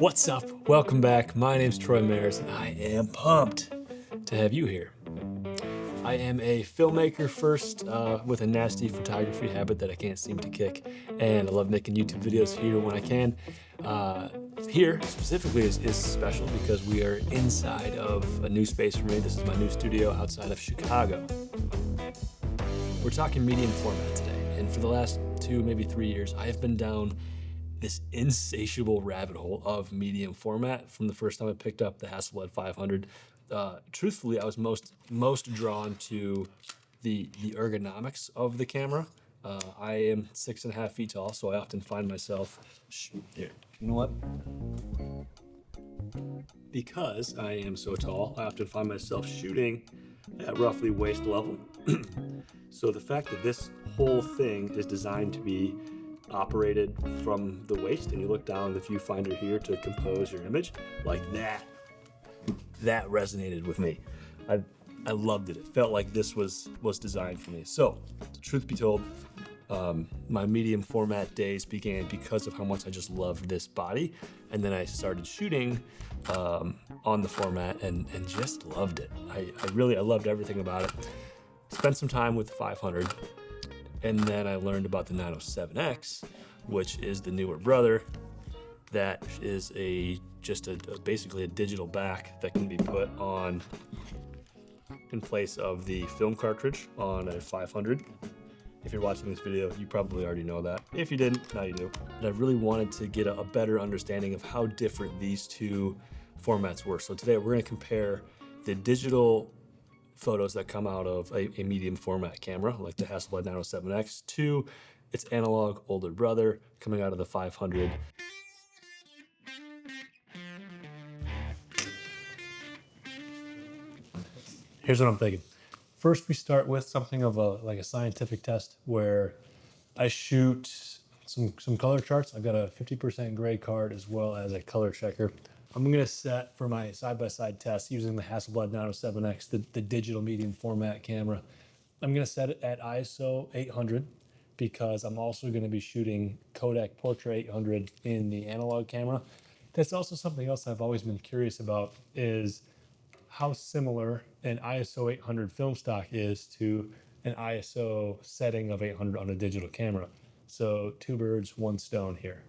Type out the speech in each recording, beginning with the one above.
What's up? Welcome back. My name's Troy Mayers, and I am pumped to have you here. I am a filmmaker first with a nasty photography habit that I can't seem to kick, and I love making YouTube videos here when I can. Here specifically is special because we are inside of a new space for me. This is my new studio outside of Chicago. We're talking medium format today, and for the last 2, maybe 3 years, I have been down this insatiable rabbit hole of medium format from the first time I picked up the Hasselblad 500. Truthfully, I was most drawn to the ergonomics of the camera. I am 6.5 feet tall, so I often find myself here. You know what? Because I am so tall, I often find myself shooting at roughly waist level. So the fact that this whole thing is designed to be operated from the waist, and you look down the viewfinder here to compose your image, like that resonated with me. I loved it. It felt like this was designed for me. So, truth be told, my medium format days began because of how much I just loved this body, and then I started shooting on the format and just loved it. I loved everything about it. Spent some time with the 500, and then I learned about the 907X, which is the newer brother. That is basically a digital back that can be put on in place of the film cartridge on a 500. If you're watching this video, you probably already know that. If you didn't, now you do. And I really wanted to get a better understanding of how different these two formats were. So today we're gonna compare the digital photos that come out of a medium format camera like the Hasselblad 907X to its analog older brother coming out of the 500. Here's what I'm thinking. First, we start with something of a scientific test where I shoot some color charts. I've got a 50% gray card as well as a color checker. I'm gonna set for my side-by-side test using the Hasselblad 907X, the digital medium format camera. I'm gonna set it at ISO 800 because I'm also gonna be shooting Kodak Porta 800 in the analog camera. That's also something else I've always been curious about, is how similar an ISO 800 film stock is to an ISO setting of 800 on a digital camera. So 2 birds, 1 stone here.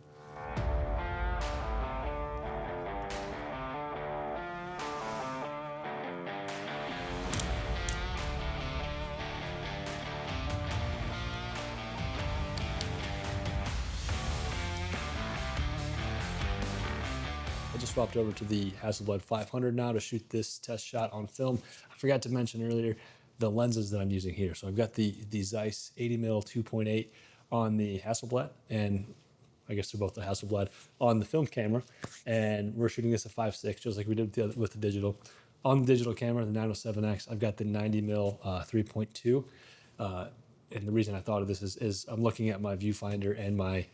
I just swapped over to the Hasselblad 500 now to shoot this test shot on film. I forgot to mention earlier the lenses that I'm using here. So I've got the Zeiss 80mm 2.8 on the Hasselblad, and I guess they're both the Hasselblad on the film camera. And we're shooting this at 5.6, just like we did with the digital. On the digital camera, the 907X, I've got the 90mm 3.2. And the reason I thought of this is I'm looking at my viewfinder, and my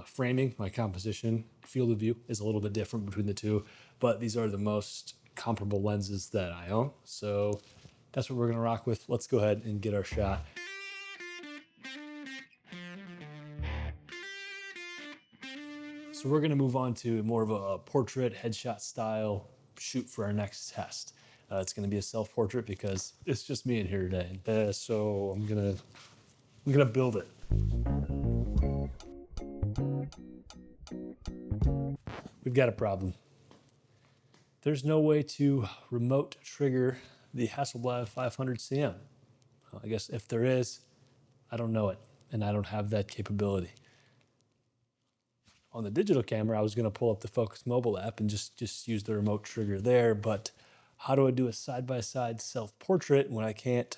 framing, my composition, field of view is a little bit different between the two, but these are the most comparable lenses that I own. So that's what we're gonna rock with. Let's go ahead and get our shot. So we're gonna move on to more of a portrait headshot style shoot for our next test. It's gonna be a self-portrait because it's just me in here today. So I'm gonna build it. We've got a problem. There's no way to remote trigger the Hasselblad 500 CM. Well, I guess if there is, I don't know it, and I don't have that capability. On the digital camera, I was gonna pull up the Focus Mobile app and just use the remote trigger there, but how do I do a side-by-side self-portrait when I can't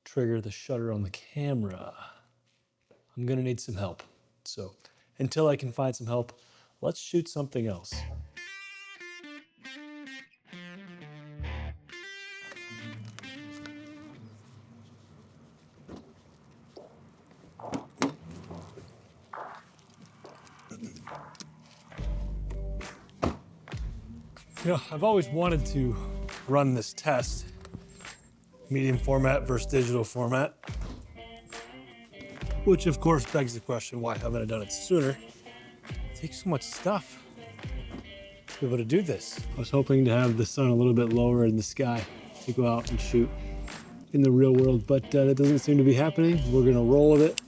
trigger the shutter on the camera? I'm gonna need some help. So until I can find some help, let's shoot something else. You know, I've always wanted to run this test, medium format versus digital format, which of course begs the question, why haven't I done it sooner? It takes so much stuff. be able to do this. I was hoping to have the sun a little bit lower in the sky to go out and shoot in the real world, but that doesn't seem to be happening. We're gonna roll with it.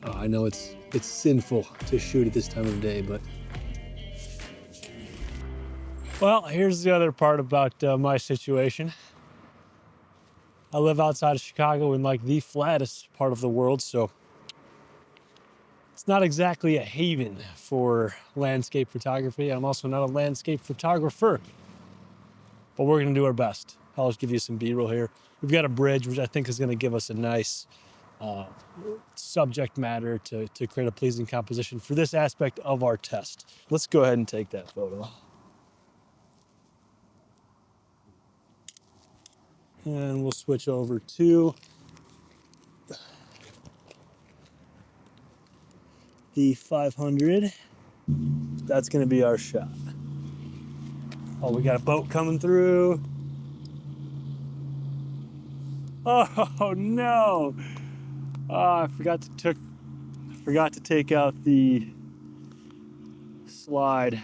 I know it's sinful to shoot at this time of day, but. Well, here's the other part about my situation. I live outside of Chicago in like the flattest part of the world, so it's not exactly a haven for landscape photography. I'm also not a landscape photographer, but we're gonna do our best. I'll just give you some B-roll here. We've got a bridge, which I think is gonna give us a nice subject matter to create a pleasing composition for this aspect of our test. Let's go ahead and take that photo. And we'll switch over to the 500. That's gonna be our shot. Oh, we got a boat coming through. Oh no! Oh, I forgot to take out the slide.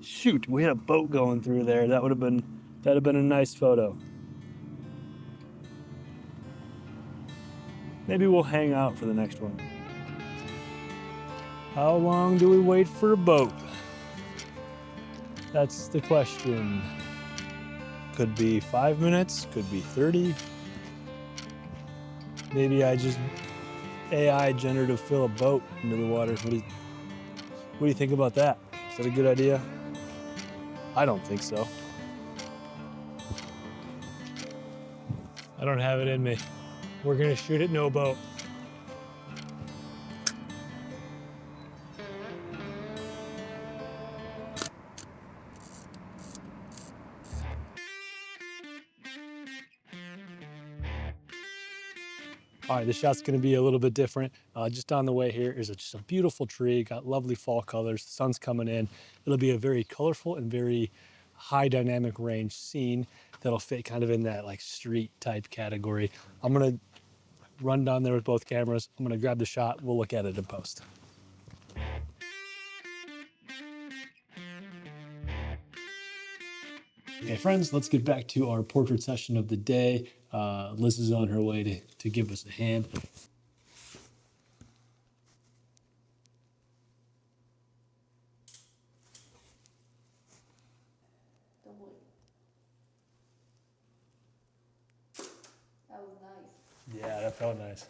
Shoot, we had a boat going through there. That'd have been a nice photo. Maybe we'll hang out for the next one. How long do we wait for a boat? That's the question. Could be 5 minutes, could be 30. Maybe I just AI generative fill a boat into the water. What do you think about that? Is that a good idea? I don't think so. I don't have it in me. We're gonna shoot it no boat. All right, this shot's gonna be a little bit different. Just on the way here is just a beautiful tree, got lovely fall colors, the sun's coming in. It'll be a very colorful and very high dynamic range scene that'll fit kind of in that like street type category. I'm gonna run down there with both cameras. I'm gonna grab the shot, we'll look at it in post. Okay, friends, let's get back to our portrait session of the day. Liz is on her way to give us a hand. That was nice. Yeah, that felt nice.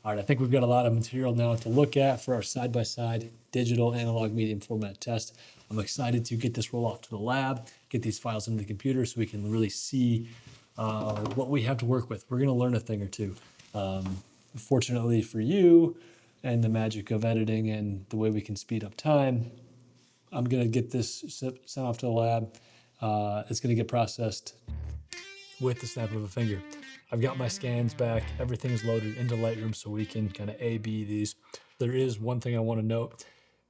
All right, I think we've got a lot of material now to look at for our side-by-side digital analog medium format test. I'm excited to get this roll off to the lab, get these files into the computer so we can really see what we have to work with. We're gonna learn a thing or two. Fortunately for you and the magic of editing and the way we can speed up time, I'm gonna get this sent off to the lab. It's gonna get processed with the snap of a finger. I've got my scans back. Everything is loaded into Lightroom so we can kind of A/B these. There is one thing I want to note.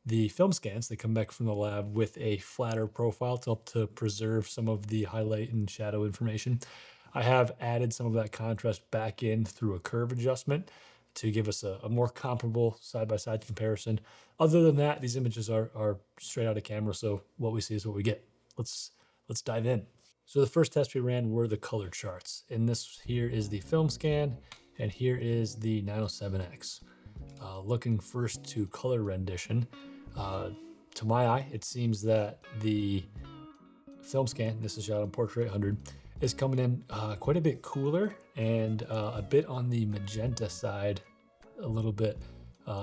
The film scans, they come back from the lab with a flatter profile to help to preserve some of the highlight and shadow information. I have added some of that contrast back in through a curve adjustment to give us a more comparable side-by-side comparison. Other than that, these images are straight out of camera, so what we see is what we get. Let's dive in. So the first test we ran were the color charts. And this here is the film scan, and here is the 907X. Looking first to color rendition, to my eye, it seems that the film scan, this is shot on Porta 800, is coming in quite a bit cooler and a bit on the magenta side, a little bit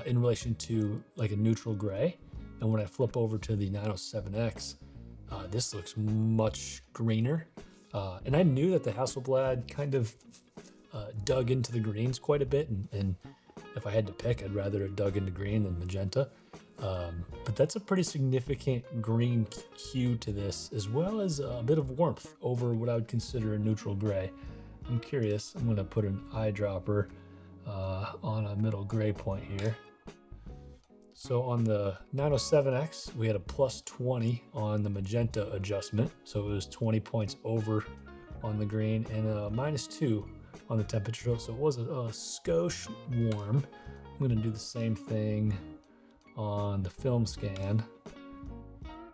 in relation to like a neutral gray. And when I flip over to the 907X, this looks much greener. And I knew that the Hasselblad kind of dug into the greens quite a bit. And if I had to pick, I'd rather it dug into green than magenta. But that's a pretty significant green hue to this, as well as a bit of warmth over what I would consider a neutral gray. I'm curious, I'm gonna put an eyedropper on a middle gray point here. So on the 907X, we had a plus 20 on the magenta adjustment. So it was 20 points over on the green and a minus 2 on the temperature. So it was a skosh warm. I'm gonna do the same thing on the film scan.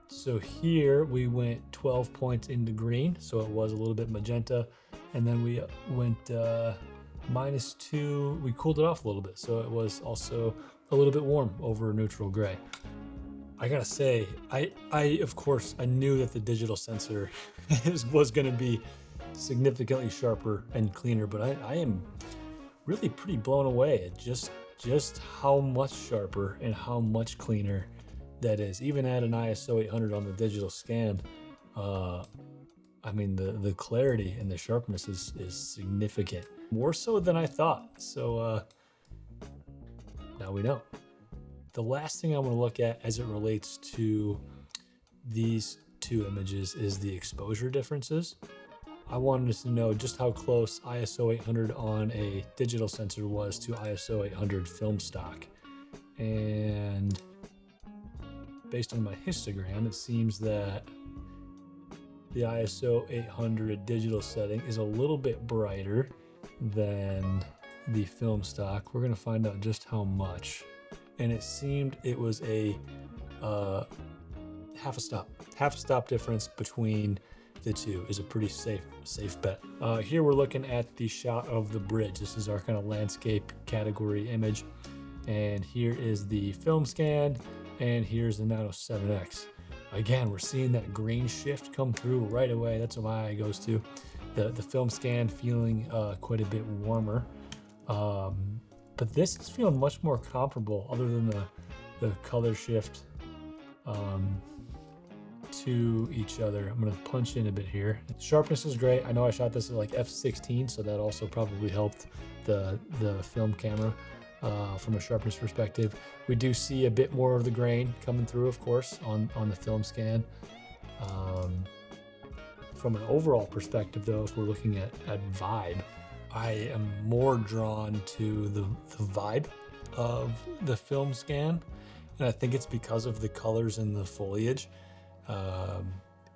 So here we went 12 points into green, so it was a little bit magenta, and then we went -2. We cooled it off a little bit, so it was also a little bit warm over neutral gray. I gotta say, I of course I knew that the digital sensor was going to be significantly sharper and cleaner, but I am really pretty blown away at just how much sharper and how much cleaner that is. Even at an ISO 800 on the digital scan, I mean the clarity and the sharpness is significant, more so than I thought. So now we know. The last thing I want to look at as it relates to these two images is the exposure differences. I wanted to know just how close ISO 800 on a digital sensor was to ISO 800 film stock. And based on my histogram, it seems that the ISO 800 digital setting is a little bit brighter than the film stock. We're going to find out just how much. And it seemed it was a half a stop difference between the two is a pretty safe bet. Here we're looking at the shot of the bridge. This is our kind of landscape category image, and here is the film scan, and here's the 907X. Again, we're seeing that green shift come through right away. That's what my eye goes to. The film scan feeling quite a bit warmer. But this is feeling much more comparable, other than the color shift to each other. I'm gonna punch in a bit here. Sharpness is great. I know I shot this at like f16, so that also probably helped the film camera from a sharpness perspective. We do see a bit more of the grain coming through, of course, on the film scan. From an overall perspective, though, if we're looking at vibe, I am more drawn to the vibe of the film scan, and I think it's because of the colors in the foliage.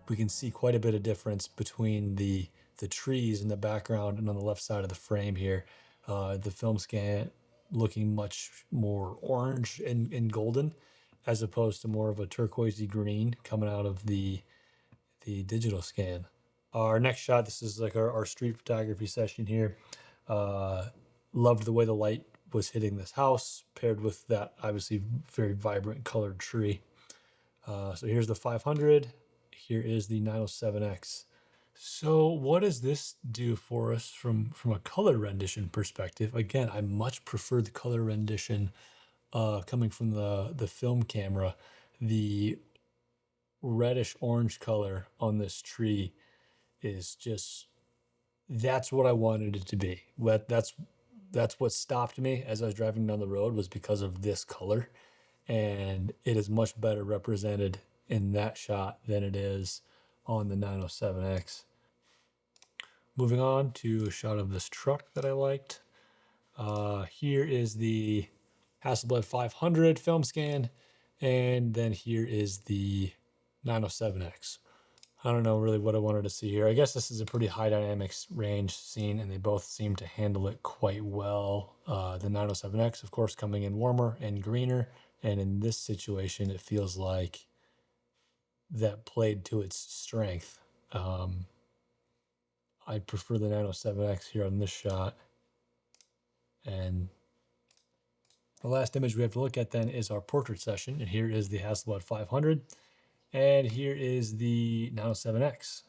We can see quite a bit of difference between the trees in the background and on the left side of the frame here. The film scan looking much more orange and golden, as opposed to more of a turquoisey green coming out of the digital scan. Our next shot, this is like our street photography session here. Loved the way the light was hitting this house, paired with that obviously very vibrant colored tree. So here's the 500. Here is the 907X. So what does this do for us from a color rendition perspective? Again, I much prefer the color rendition coming from the film camera. The reddish orange color on this tree is just, that's what I wanted it to be. That's what stopped me as I was driving down the road, was because of this color. And it is much better represented in that shot than it is on the 907X. Moving on to a shot of this truck that I liked. Here is the Hasselblad 500 film scan, and then here is the 907X. I don't know really what I wanted to see here. I guess this is a pretty high dynamics range scene, and they both seem to handle it quite well. The 907X, of course, coming in warmer and greener, and in this situation, it feels like that played to its strength. I prefer the 907X here on this shot. And the last image we have to look at then is our portrait session. And here is the Hasselblad 500. And here is the 907X.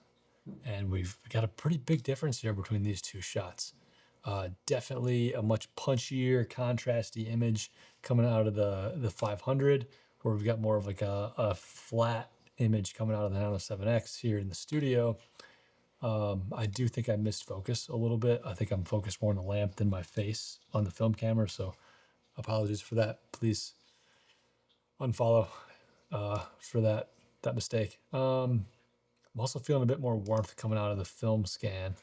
And we've got a pretty big difference here between these two shots. Definitely a much punchier, contrasty image coming out of the 500, where we've got more of like a flat image coming out of the 907X here in the studio. I do think I missed focus a little bit. I think I'm focused more on the lamp than my face on the film camera, so apologies for that. Please unfollow for that mistake. I'm also feeling a bit more warmth coming out of the film scan.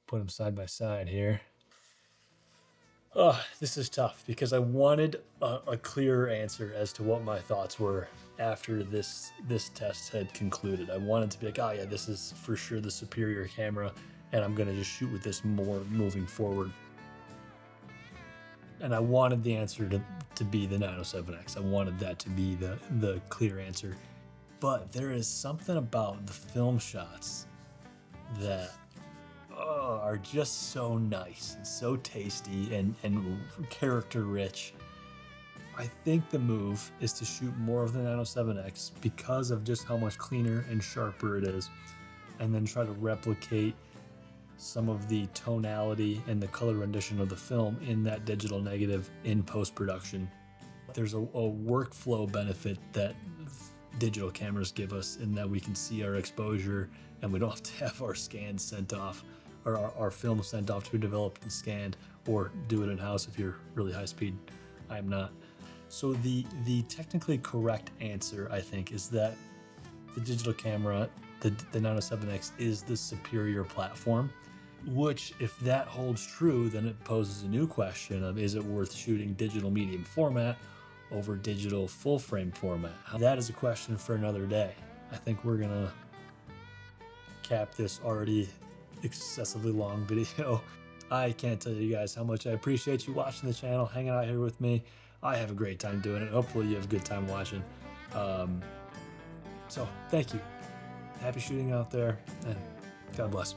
Put them side by side here. This is tough because I wanted a clearer answer as to what my thoughts were after this test had concluded. I wanted to be like, oh yeah, this is for sure the superior camera, and I'm gonna just shoot with this more moving forward. And I wanted the answer to be the 907X. I wanted that to be the clear answer. But there is something about the film shots that are just so nice and so tasty and character rich. I think the move is to shoot more of the 907X because of just how much cleaner and sharper it is, and then try to replicate some of the tonality and the color rendition of the film in that digital negative in post-production. There's a workflow benefit that digital cameras give us in that we can see our exposure and we don't have to have our scans sent off or our film sent off to be developed and scanned, or do it in-house if you're really high speed. I am not. So the technically correct answer, I think, is that the digital camera, the 907X, is the superior platform, which, if that holds true, then it poses a new question of, is it worth shooting digital medium format over digital full frame format? That is a question for another day. I think we're gonna cap this already excessively long video. I can't tell you guys how much I appreciate you watching the channel, hanging out here with me. I have a great time doing it. Hopefully you have a good time watching. So thank you. Happy shooting out there, and God bless.